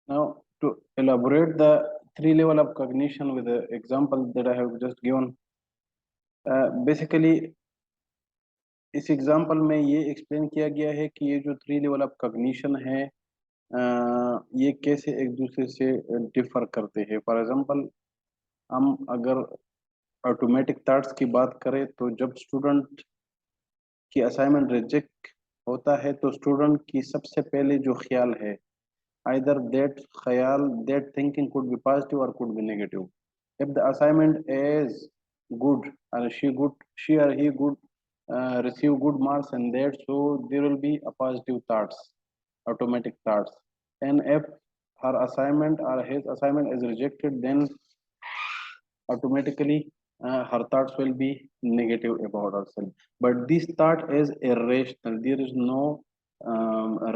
Now, to elaborate the three level of cognition with the example that I have just given, basically इस example में ये explain किया गया है कि ये जो थ्री लेवल ऑफ कॉग्निशन है ये कैसे एक दूसरे से डिफर करते हैं। फॉर एग्जांपल, हम अगर ऑटोमेटिक थॉट्स की बात करें तो जब स्टूडेंट की असाइनमेंट रिजेक्ट होता है तो स्टूडेंट की सबसे पहले जो ख्याल है, आइदर दैट ख्याल that thinking could be positive और could be negative. If the assignment is good and she or he good receive good marks and that, so there will be a positive thoughts, automatic thoughts. And if her assignment or his assignment is rejected, then automatically her thoughts will be negative about herself. But this thought is irrational. There is no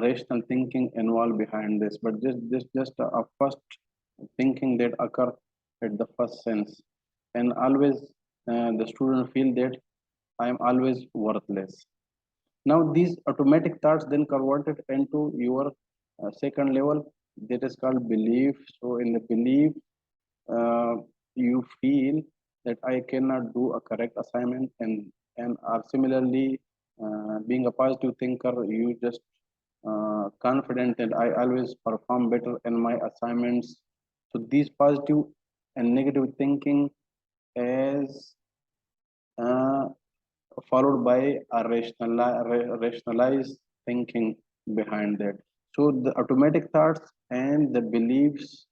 rational thinking involved behind this, but just a first thinking that occur at the first sense. And always the student feel that I am always worthless. Now these automatic thoughts then converted into your second level, that is called belief. So in the belief, uh, you feel that I cannot do a correct assignment, and are similarly being a positive thinker, you just confident that I always perform better in my assignments. So these positive and negative thinking is uh, followed by a rationalized thinking behind that. So the automatic thoughts and the beliefs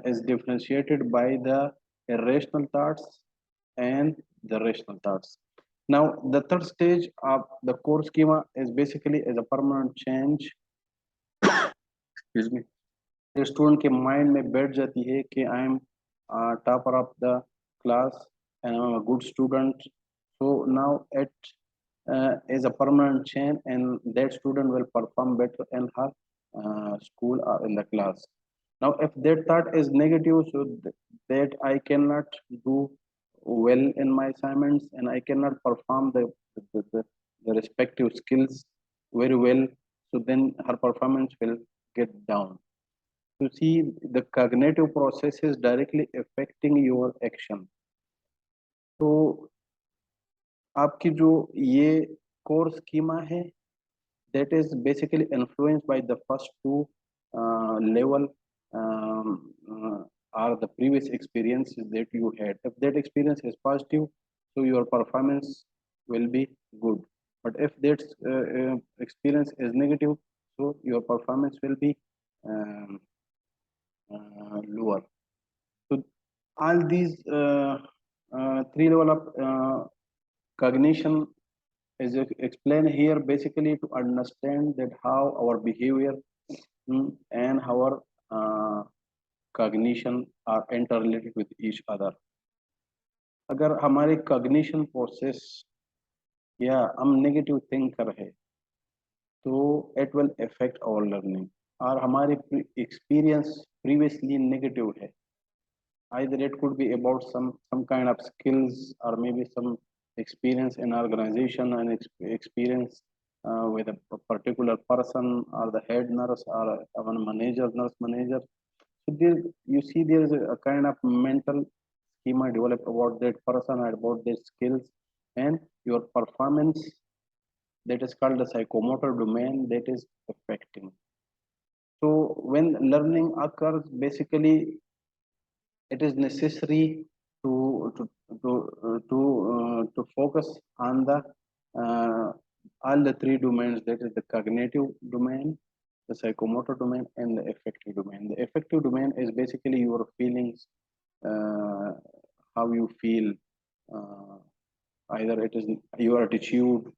is differentiated by the irrational thoughts and the rational thoughts. Now, the third stage of the core schema is basically is a permanent change, excuse me, student के mind में बैठ जाती है कि I am topper of the class and I am a good student. So now it is a permanent change, and that student will perform better in her school or in the class. Now, if that thought is negative, so that I cannot do well in my assignments and I cannot perform the respective skills very well, so then her performance will get down. To see the cognitive processes directly affecting your action. तो आपकी जो ये core schema है, that is basically influenced by the first two level are the previous experiences that you had. If that experience is positive, so your performance will be good. But if that experience is negative, so your performance will be um, lower. So all these three level of cognition is explained here basically to understand that how our behavior and our cognition are interrelated with each other. अगर हमारे cognition process या हम negative thinker है तो it will affect our learning. और हमारे experience previously negative है, either it could be about some kind of skills or maybe some experience in organization and experience with a particular person or the head nurse or a manager, nurse manager. So there you see there is a kind of mental schema developed about that person and about their skills and your performance, that is called the psychomotor domain, that is affecting. So when learning occurs, basically it is necessary to to focus on the all the three domains, that is the cognitive domain, the psychomotor domain, and the affective domain. The affective domain is basically your feelings, uh, how you feel, uh, either it is your attitude,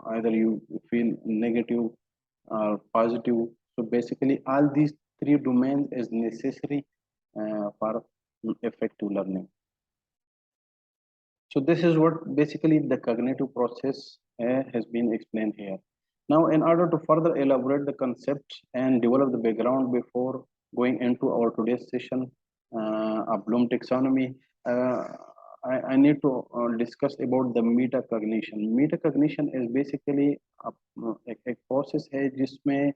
either you feel negative or positive. So basically all these three domains is necessary for effective learning. So this is what basically the cognitive process has been explained here. Now, in order to further elaborate the concept and develop the background before going into our today's session of Bloom taxonomy, I need to discuss about the metacognition. Metacognition is basically एक process है जिसमें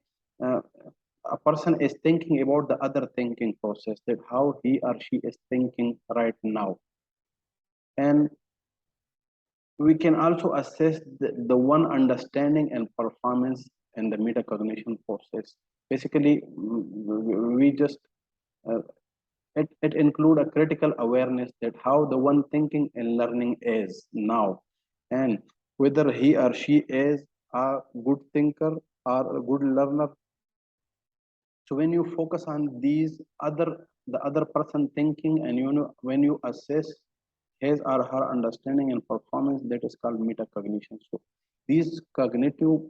a person is thinking about the other thinking process, that how he or she is thinking right now. And we can also assess the one understanding and performance in the metacognition process. Basically, we just it include a critical awareness that how the one thinking and learning is now, and whether he or she is a good thinker or a good learner. So when you focus on these the other person thinking, and you know, when you assess his or her understanding and performance, that is called metacognition. So these cognitive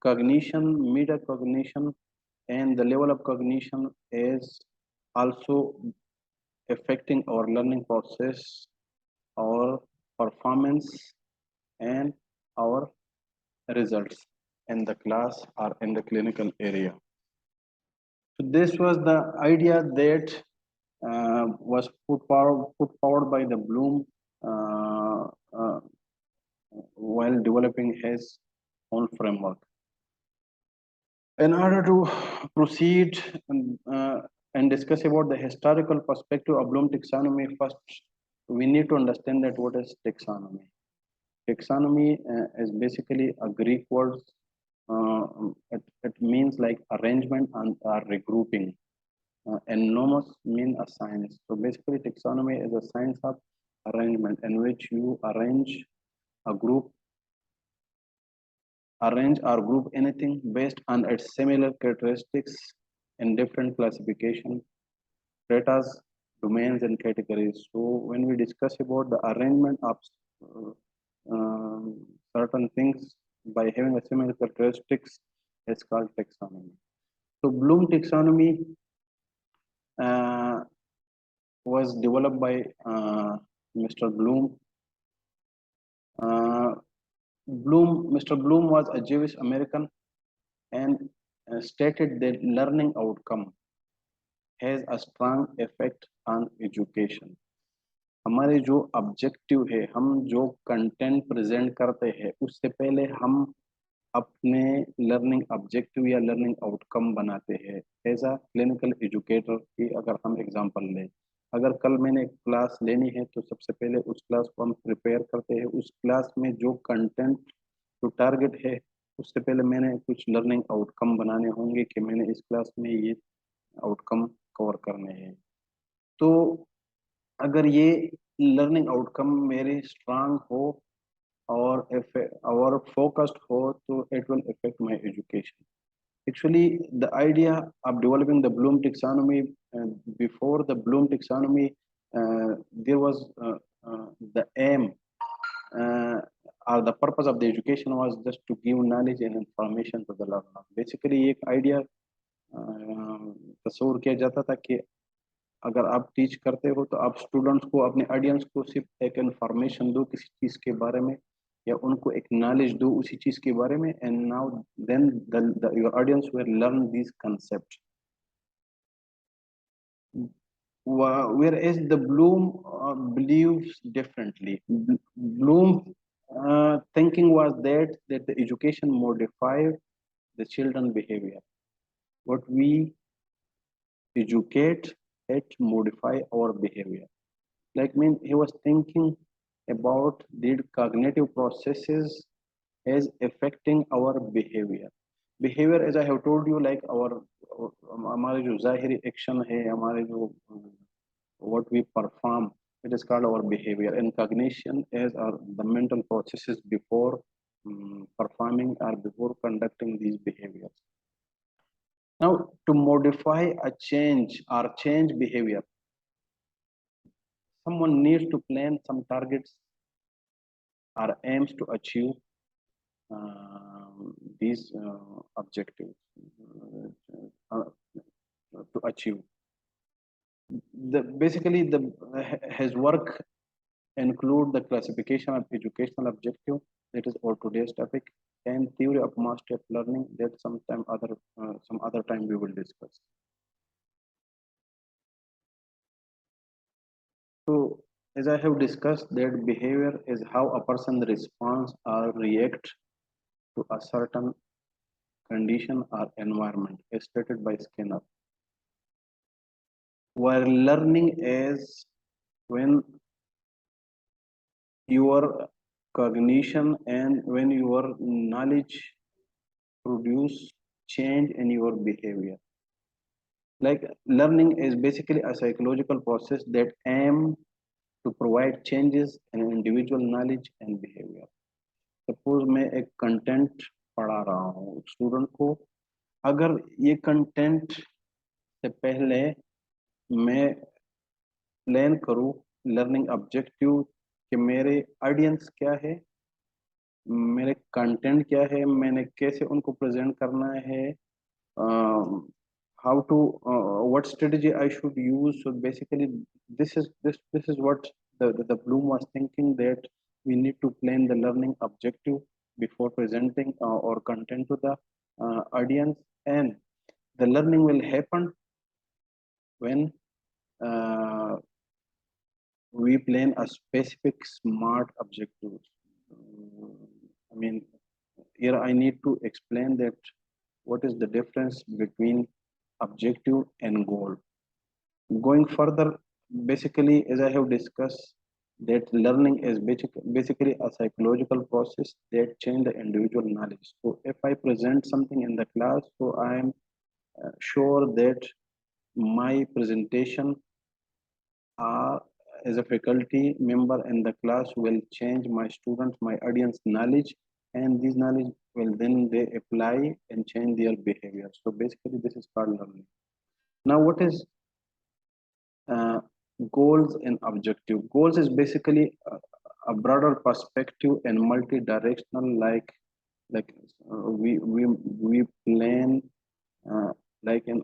cognition, metacognition, and the level of cognition is also affecting our learning process, our performance, and our results in the class or in the clinical area. So this was the idea that was put forward by the Bloom uh, uh, while developing his own framework. In order to proceed and discuss about the historical perspective of Bloom taxonomy, first we need to understand that what is taxonomy. Taxonomy is basically a Greek word. It means like arrangement and regrouping. And nomos mean a science. So basically, taxonomy is a science of arrangement in which you a group, arrange or group anything based on its similar characteristics in different classification, data, domains, and categories. So when we discuss about the arrangement of uh, certain things by having a similar characteristics, it's called taxonomy. So Bloom taxonomy uh, was developed by Mr. Bloom. Uh, Mr. Bloom was a Jewish American and stated that learning outcome has a strong effect on education. हमारे जो objective है, हम जो content present करते हैं, उससे पहले हम अपने लर्निंग ऑब्जेक्टिव या लर्निंग आउटकम बनाते हैं। एज अ क्लिनिकल एजुकेटर की अगर हम एग्जांपल लें, अगर कल मैंने क्लास लेनी है तो सबसे पहले उस क्लास को हम प्रिपेयर करते हैं। उस क्लास में जो कंटेंट जो टारगेट है, उससे पहले मैंने कुछ लर्निंग आउटकम बनाने होंगे कि मैंने इस क्लास में ये आउटकम कवर करने हैं। तो अगर ये लर्निंग आउटकम मेरे स्ट्रांग हो और फोकस्ड हो, तो it will affect my education. Actually, the idea of developing the Bloom taxonomy, before the Bloom taxonomy, there was the aim or the purpose of the education was just to give knowledge and information to the learner. Basically, एक idea तस्वूर किया जाता था कि अगर आप teach करते हो तो आप स्टूडेंट्स को, अपने ऑडियंस को सिर्फ एक इंफॉर्मेशन दो किसी चीज़ के बारे में, या उनको एक नॉलेज दो उसी चीज़ के बारे में, and now then your audience will learn this concept. Whereas the Bloom believes differently. Bloom thinking was that the education modified the children behavior. What we educate, it modify our behavior. Like, mean, he was thinking about the cognitive processes as affecting our behavior. Behavior, as I have told you, like हमारे जो ज़ाहिरी action है, हमारे जो what we perform, it is called our behavior. And cognition is the mental processes before performing or before conducting these behaviors. Now, to modify a change or change behavior, someone needs to plan some targets or aims to achieve these objectives to achieve. Basically, his work include the classification of educational objective, that is our today's topic, and theory of mastery of learning, that some other time we will discuss. So, as I have discussed, that behavior is how a person responds or react to a certain condition, or environment, as stated by Skinner. Where learning is when your cognition and when your knowledge produce change in your behavior. Like learning is basically a psychological process that aim to provide changes in individual knowledge and behavior. Suppose मैं एक content पढ़ा रहा हूँ student को, अगर ये content से पहले मैं प्लान करूँ लर्निंग ऑब्जेक्टिव कि मेरे ऑडियंस क्या है, मेरे कंटेंट क्या है, मैंने कैसे उनको प्रेजेंट करना है, how to what strategy I should use. So basically this is what the Bloom was thinking, that we need to plan the learning objective before presenting or content to the audience, and the learning will happen when uh, we plan a specific smart objective. I mean, here I need to explain that what is the difference between objective and goal. Going further, basically, as I have discussed, that learning is basically a psychological process that change the individual knowledge. So if I present something in the class, so I am sure that my presentation as a faculty member in the class will change my students, my audience knowledge, and this knowledge will then they apply and change their behavior. So basically, this is called learning. Now, what is uh, goals and objective? Goals is basically a broader perspective and multi-directional, like we plan like in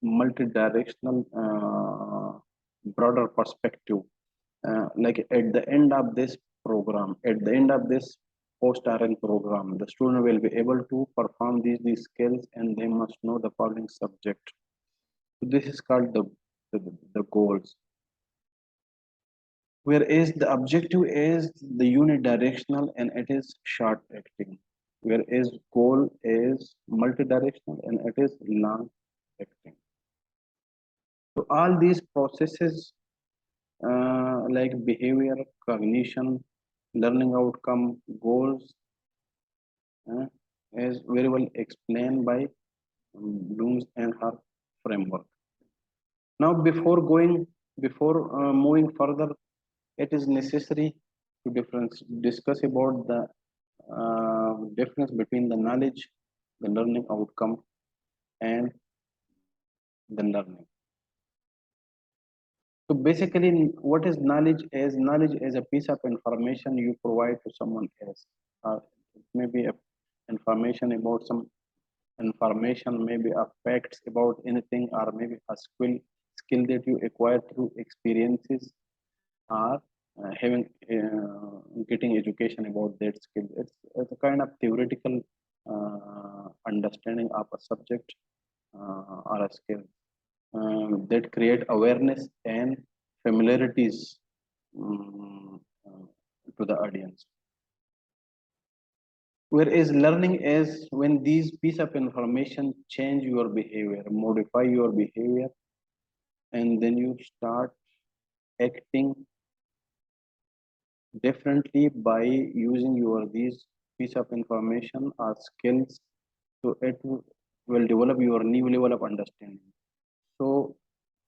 multi-directional broader perspective. Like at the end of this program, at the end of this post-RN program, the student will be able to perform these skills, and they must know the following subject. So this is called the goals. Whereas the objective is the unidirectional and it is short acting. Whereas goal is multidirectional and it is long acting. So all these processes like behavior, cognition, learning outcome, goals is very well explained by Bloom's and her framework. Now, before moving further, it is necessary to discuss about the difference between the knowledge, the learning outcome, and the learning. So basically, what is knowledge? Is knowledge is a piece of information you provide to someone else. It may be information about some information, maybe a facts about anything, or maybe a skill that you acquire through experiences, or having getting education about that skill. It's a kind of theoretical understanding of a subject or a skill that create awareness and familiarities to the audience. Whereas learning is when these piece of information change your behavior, modify your behavior, and then you start acting differently by using your these piece of information or skills. So it will develop your new level of understanding. So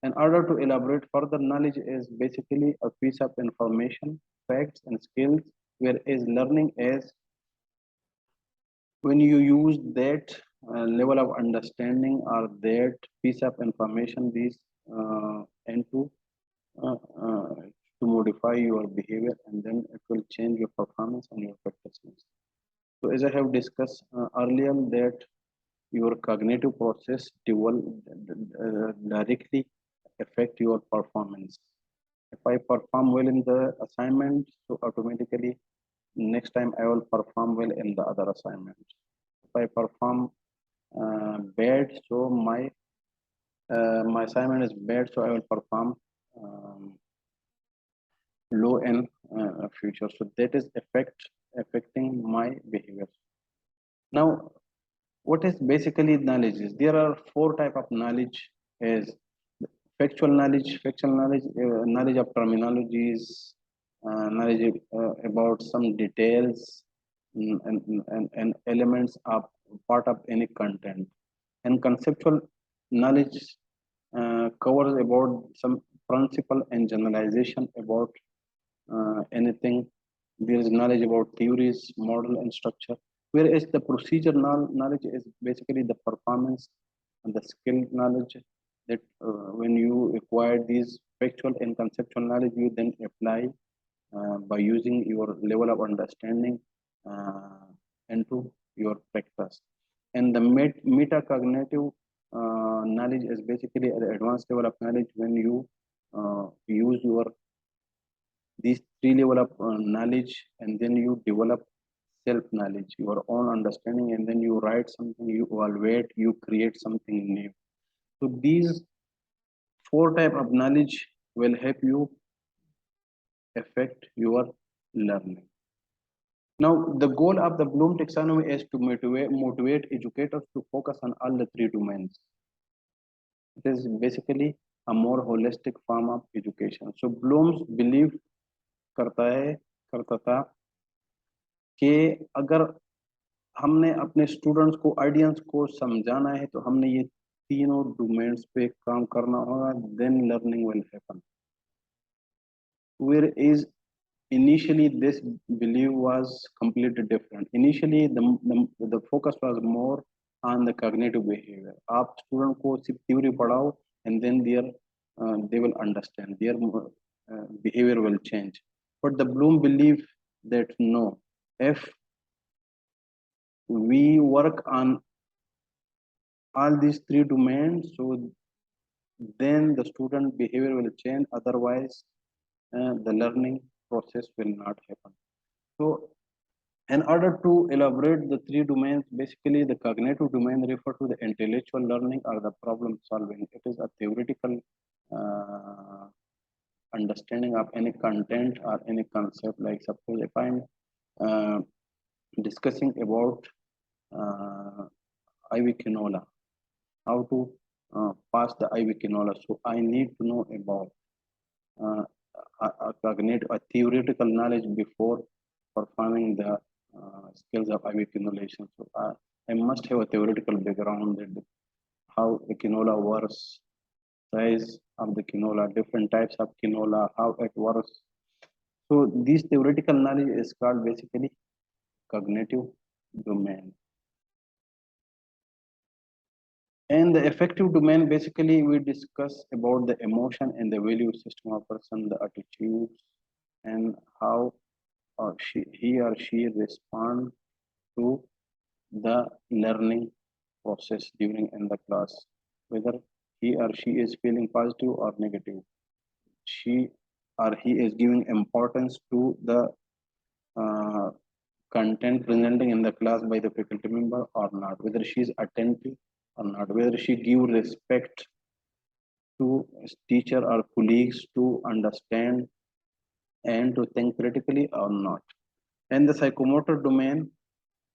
in order to elaborate further, knowledge is basically a piece of information, facts, and skills, whereas learning is when you use that level of understanding or that piece of information, these into uh, uh, to modify your behavior, and then it will change your performance and your practices. So as I have discussed earlier, that your cognitive process directly affect your performance. If I perform well in the assignment, so automatically next time I will perform well in the other assignment. If I perform bad, so my assignment is bad, so I will perform low in future. So that is affecting my behavior. Now, What is basically knowledge is there are four type of knowledge is factual knowledge, knowledge of terminologies, knowledge about some details, and elements are part of any content. And conceptual knowledge covers about some principle and generalization about anything. There is knowledge about theories, model, and structure. Whereas the procedure knowledge is basically the performance and the skill knowledge that when you acquire these factual and conceptual knowledge, you then apply by using your level of understanding uh, into your practice. And the metacognitive knowledge is basically the advanced level of knowledge when you use your these three level of knowledge, and then you develop self knowledge, your own understanding, and then you write something, you evaluate, you create something new. So these four type of knowledge will help you affect your learning. Now, the goal of the Bloom taxonomy is to motivate educators to focus on all the three domains. It is basically a more holistic form of education. So Bloom's belief करता है करता था कि अगर हमने अपने students को audience को समझाना है तो हमने ये तीनों डोमेन्स पे काम करना होगा, then learning will happen. Where is initially this belief was completely different. Initially the focus was more on the cognitive behavior. आप स्टूडेंट को सिर्फ थ्योरी पढ़ाओ and then they will understand, their behavior will change. But the Bloom believe that no, if we work on all these three domains, so then the student behavior will change. Otherwise, the learning process will not happen. So, in order to elaborate the three domains, basically the cognitive domain refer to the intellectual learning or the problem solving. It is a theoretical uh, understanding of any content or any concept. Like suppose if I'm uh, discussing about IV canola, how to pass the IV canola. So I need to know about uh, a theoretical knowledge before performing the skills of IV cannulation. So I must have a theoretical background that how the canola works, size of the canola, different types of canola, how it works. So this theoretical knowledge is called basically cognitive domain. And the affective domain, basically, we discuss about the emotion and the value system of person, the attitudes, and how he or she respond to the learning process during in the class, whether he or she is feeling positive or negative. She or he is giving importance to the uh, content presenting in the class by the faculty member or not, whether she is attentive or not, whether she give respect to teacher or colleagues to understand and to think critically or not. And the psychomotor domain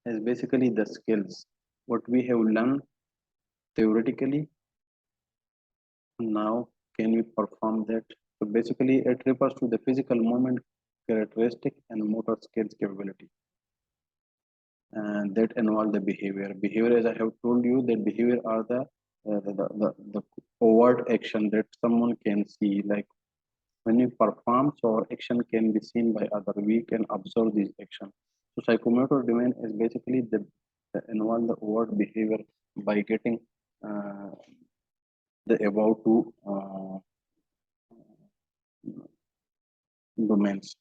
is basically the skills, what we have learned theoretically. Now, can we perform that? So basically, it refers to the physical movement characteristic and motor skills capability. And that involve the behavior. Behavior, as I have told you, that behavior are the overt action that someone can see, like when you perform, so our action can be seen by other. We can observe these actions. So psychomotor domain is basically the involve the overt behavior by getting uh, the above two domains.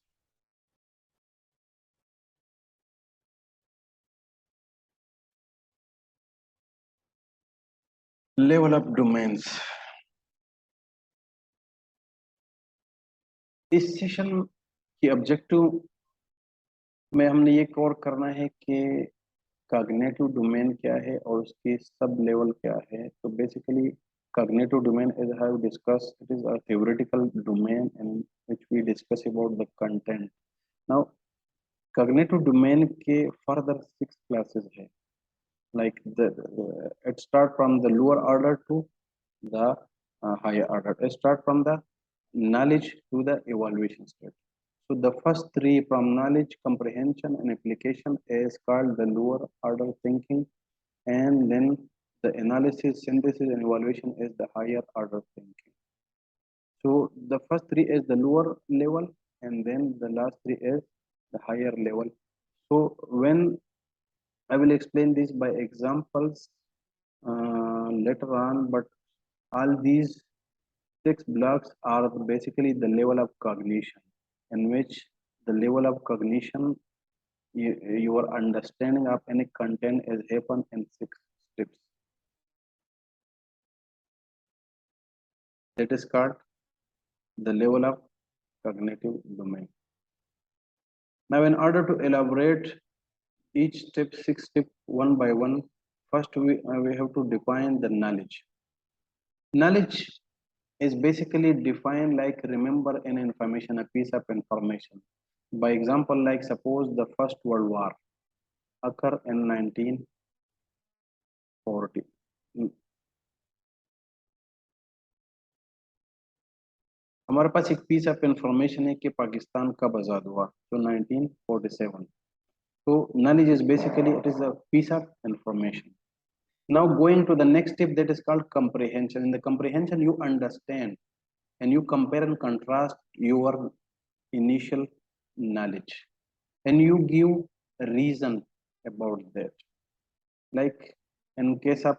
Level up domains. इस session की objective में हमने ये cover करना है कि cognitive domain क्या है और उसके सब लेवल क्या है. तो basically cognitive domain, as I have discussed, it is a theoretical domain in which we discuss about the content. Now, cognitive domain के further 6 classes है. Like it start from the lower order to the higher order. It start from the knowledge to the evaluation state. So the first three, from knowledge, comprehension, and application, is called the lower order thinking, and then the analysis, synthesis, and evaluation is the higher order thinking. So the first three is the lower level, and then the last three is the higher level. So when I will explain this by examples later on, but all these six blocks are basically the level of cognition, in which the level of cognition, your understanding of any content is happen in six steps. That is called the level of cognitive domain. Now, in order to elaborate each step, six step one by one, first we have to define the knowledge. Knowledge is basically defined like remember an information, a piece of information. By example, like suppose the First World War occurred in 1940. हमारे पास एक piece of information है कि पाकिस्तान कब आज़ाद हुआ, तो 1947. So knowledge is basically, it is a piece of information. Now going to the next step, that is called comprehension. In the comprehension, you understand and you compare and contrast your initial knowledge, and you give a reason about that. Like in case of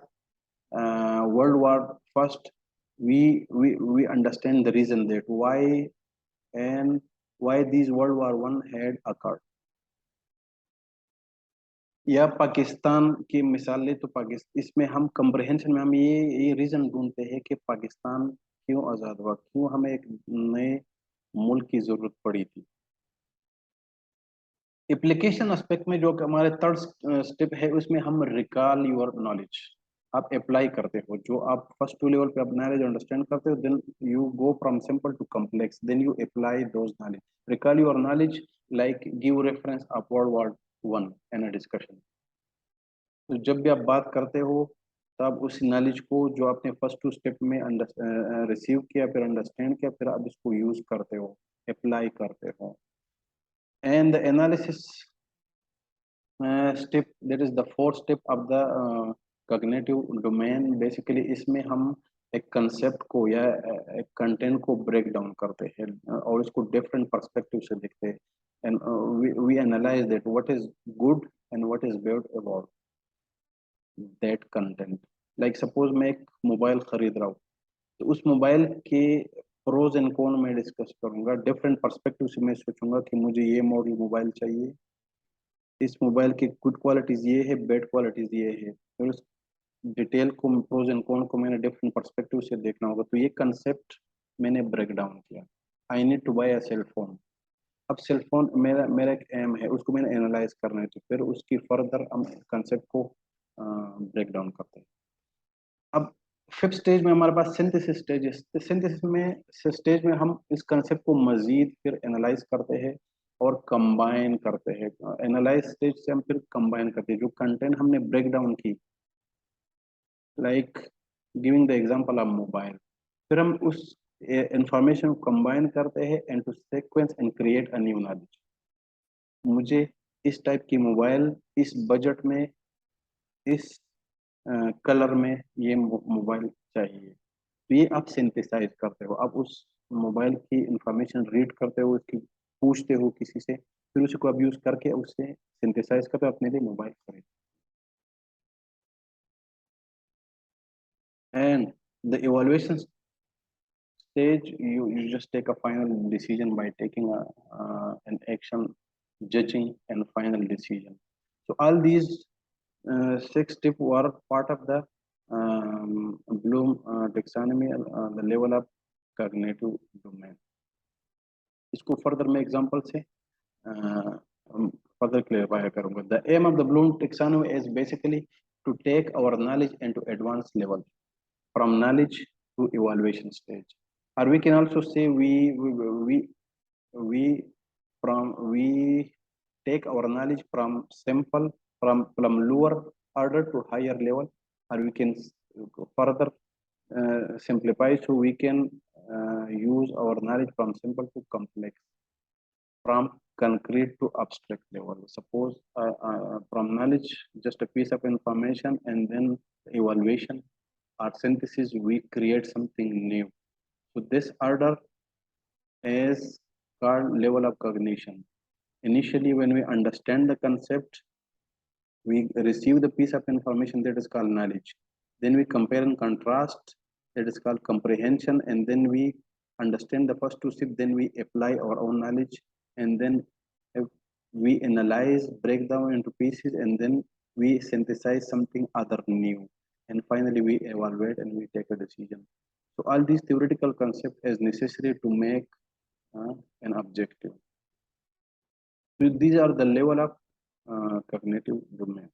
World War First, we understand the reason that why and why this World War One had occurred. या पाकिस्तान की मिसाल ले तो पाकिस्तान, इसमें हम comprehension में हम ये रीजन ढूंढते हैं कि पाकिस्तान क्यों आज़ाद हुआ, क्यों हमें एक नए मुल्क की जरूरत पड़ी थी. एप्लीकेशन एस्पेक्ट में जो हमारे थर्ड स्टेप है, उसमें हम रिकॉल योर नॉलेज, आप अप्लाई करते हो जो आप फर्स्ट टू लेवल पे आप नॉलेज अंडरस्टैंड करते हो, then you go from simple to complex, then you apply those knowledge. Recall your knowledge like give reference of world war one in a discussion. तो जब भी आप बात करते हो तब उस नॉलेज को जो आपने फर्स्ट टू स्टेप में रिसीव किया, फिर अंडरस्टैंड किया, फिर आप इसको यूज करते हो, अप्लाई करते हो. And the analysis step, that is the fourth step of the cognitive domain. Basically इसमें हम एक कंसेप्ट को या एक कंटेंट को ब्रेक डाउन करते हैं और इसको डिफरेंट पर्सपेक्टिव से देखते हैं. And we analyse that what is good and what is bad about that content. Like suppose मैं एक मोबाइल खरीद रहा हूँ, तो उस मोबाइल के प्रोज एंड कॉन में डिस्कस करूंगा, डिफरेंट पर्सपेक्टिव से मैं सोचूंगा कि मुझे ये मॉडल मोबाइल चाहिए, इस मोबाइल की गुड क्वालिटीज ये है, बैड क्वालिटीज ये है, फिर उस डिटेल को, प्रोज एंड कॉन को मैंने डिफरेंट पर्सपेक्टिव से देखना होगा. तो ये कंसेप्ट मैंने ब्रेक डाउन किया. I need to buy a cell phone. अब सेल फोन मेरा मेरा एक एम है, उसको मैंने एनालाइज करना है, तो फिर उसकी फर्दर हम कंसेप्ट को ब्रेक डाउन करते हैं. अब फिफ्थ स्टेज में हमारे पास सिंथेसिस स्टेज है. सिंथेसिस में स्टेज में हम इस कंसेप्ट को मजीद फिर एनालाइज करते हैं और कंबाइन करते हैं. एनालाइज स्टेज से हम फिर कंबाइन करते हैं जो कंटेंट हमने ब्रेक डाउन की, like giving the example of mobile. फिर हम उस इंफॉर्मेशन को कंबाइन करते हैं into sequence and create a new knowledge. मुझे इस टाइप की मोबाइल, इस बजट में, इस कलर में ये मोबाइल चाहिए. तो ये आप सिंथेसाइज करते हो, आप उस मोबाइल की इंफॉर्मेशन रीड करते हो, उसकी पूछते हो किसी से, फिर उसी को आप यूज करके उससे सिंथेसाइज करते हो, अपने लिए मोबाइल खरीद. And the evaluation stage, you just take a final decision by taking an action, judging, and final decision. So all these six tips were part of the Bloom taxonomy, the level of cognitive domain. इसको further मैं example से further clarify करूंगा. The aim of the Bloom taxonomy is basically to take our knowledge into advanced level, from knowledge to evaluation stage. Or we can also say we take our knowledge from simple, from lower harder to higher level, or we can further simplify, so we can use our knowledge from simple to complex, from concrete to abstract level. Suppose from knowledge, just a piece of information, and then evaluation or synthesis, we create something new. So this order is called level of cognition. Initially, when we understand the concept, we receive the piece of information, that is called knowledge. Then we compare and contrast, that is called comprehension, and then we understand the first two steps, then we apply our own knowledge, and then if we analyze, break down into pieces, and then we synthesize something other new. And finally, we evaluate and we take a decision. So all these theoretical concepts is necessary to make an objective. So these are the level of cognitive domain.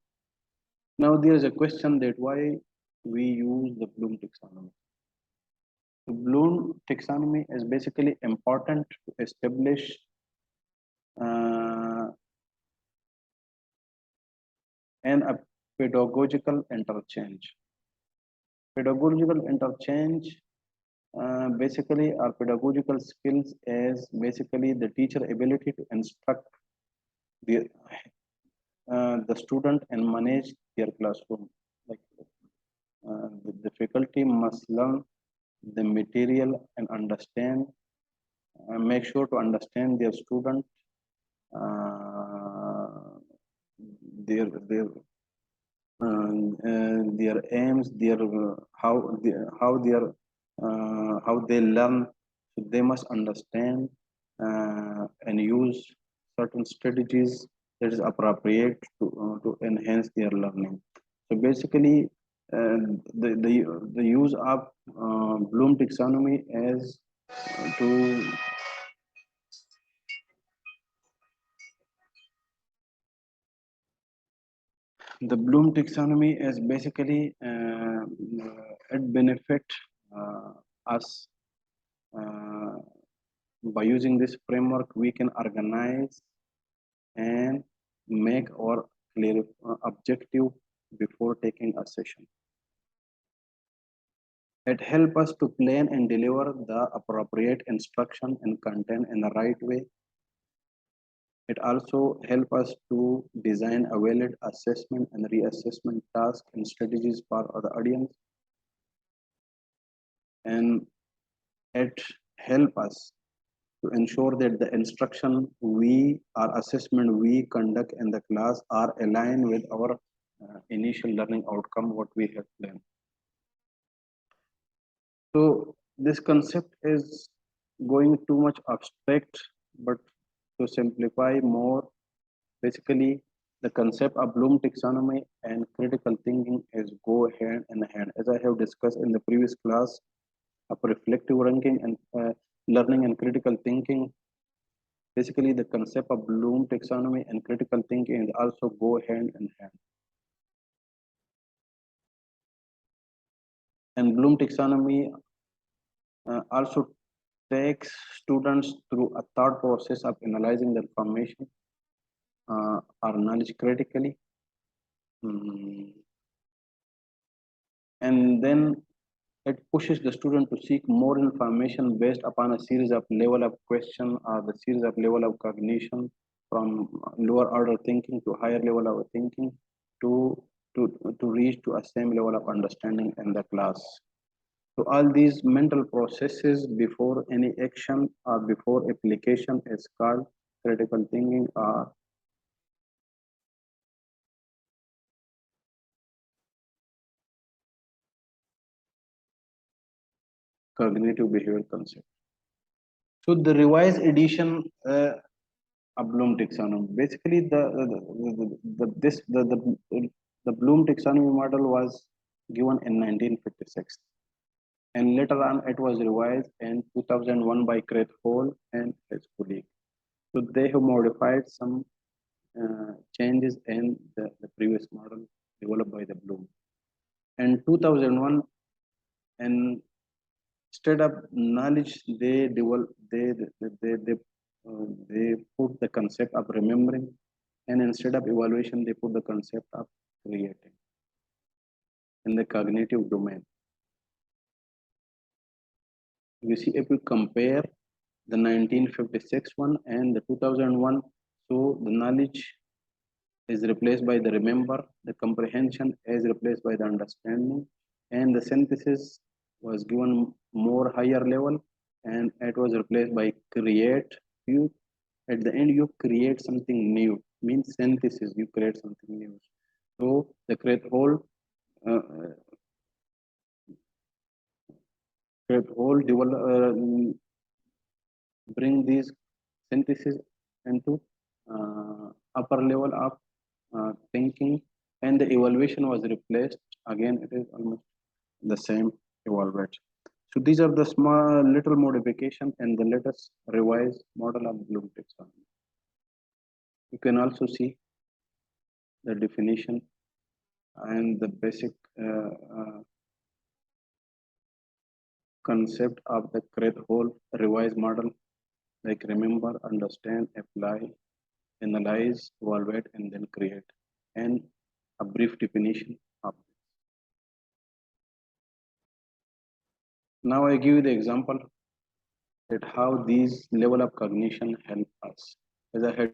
Now there is a question that why we use the Bloom taxonomy. The Bloom taxonomy is basically important to establish a pedagogical interchange. Pedagogical interchange basically are pedagogical skills as basically the teacher ability to instruct the the student and manage their classroom. Like the faculty must learn the material and understand, make sure to understand their student, uh, their their aims, their how they learn. So they must understand and use certain strategies that is appropriate to enhance their learning. So basically, the use of Bloom taxonomy as to the Bloom taxonomy is basically it benefit uh, us uh, by using this framework. We can organize and make our clear objective before taking a session. It helps us to plan and deliver the appropriate instruction and content in the right way. It also helps us to design a valid assessment and reassessment task and strategies for the audience. And it helps us to ensure that the instruction we or assessment we conduct in the class are aligned with our initial learning outcome, what we have planned. So this concept is going too much abstract, but to simplify more, basically the concept of Bloom taxonomy and critical thinking is go hand in hand. As I have discussed in the previous class, of reflective ranking and learning and critical thinking, basically the concept of Bloom taxonomy and critical thinking also go hand in hand. And Bloom taxonomy also takes students through a thought process of analyzing the information or knowledge critically. And then it pushes the student to seek more information based upon a series of level of question or the series of level of cognition, from lower order thinking to higher level of thinking to to reach to a same level of understanding in the class. So all these mental processes before any action or before application is called critical thinking or cognitive behavioral concept. So the revised edition of Bloom taxonomy, basically the Bloom taxonomy model was given in 1956, and later on it was revised in 2001 by Craig Hall and his colleague. So they have modified some changes in the previous model developed by the Bloom. In 2001, and instead of knowledge, they put the concept of remembering, and instead of evaluation, they put the concept of creating. in the cognitive domain. You see, if we compare the 1956 one and the 2001, so the knowledge is replaced by the remember, the comprehension is replaced by the understanding, and the synthesis was given more higher level, and it was replaced by create. You at the end you create something new. Means synthesis. You create something new. So the uh, create whole develop, bring these synthesis into upper level of thinking, and the evaluation was replaced. Again, it is almost the same evaluate. So these are the small little modification and the latest revised model of Bloom taxonomy. You can also see the definition and the basic concept of the create whole revised model, like remember, understand, apply, analyze, evaluate, and then create, and a brief definition of it. Now I give you the example that how these level of cognition help us. As I had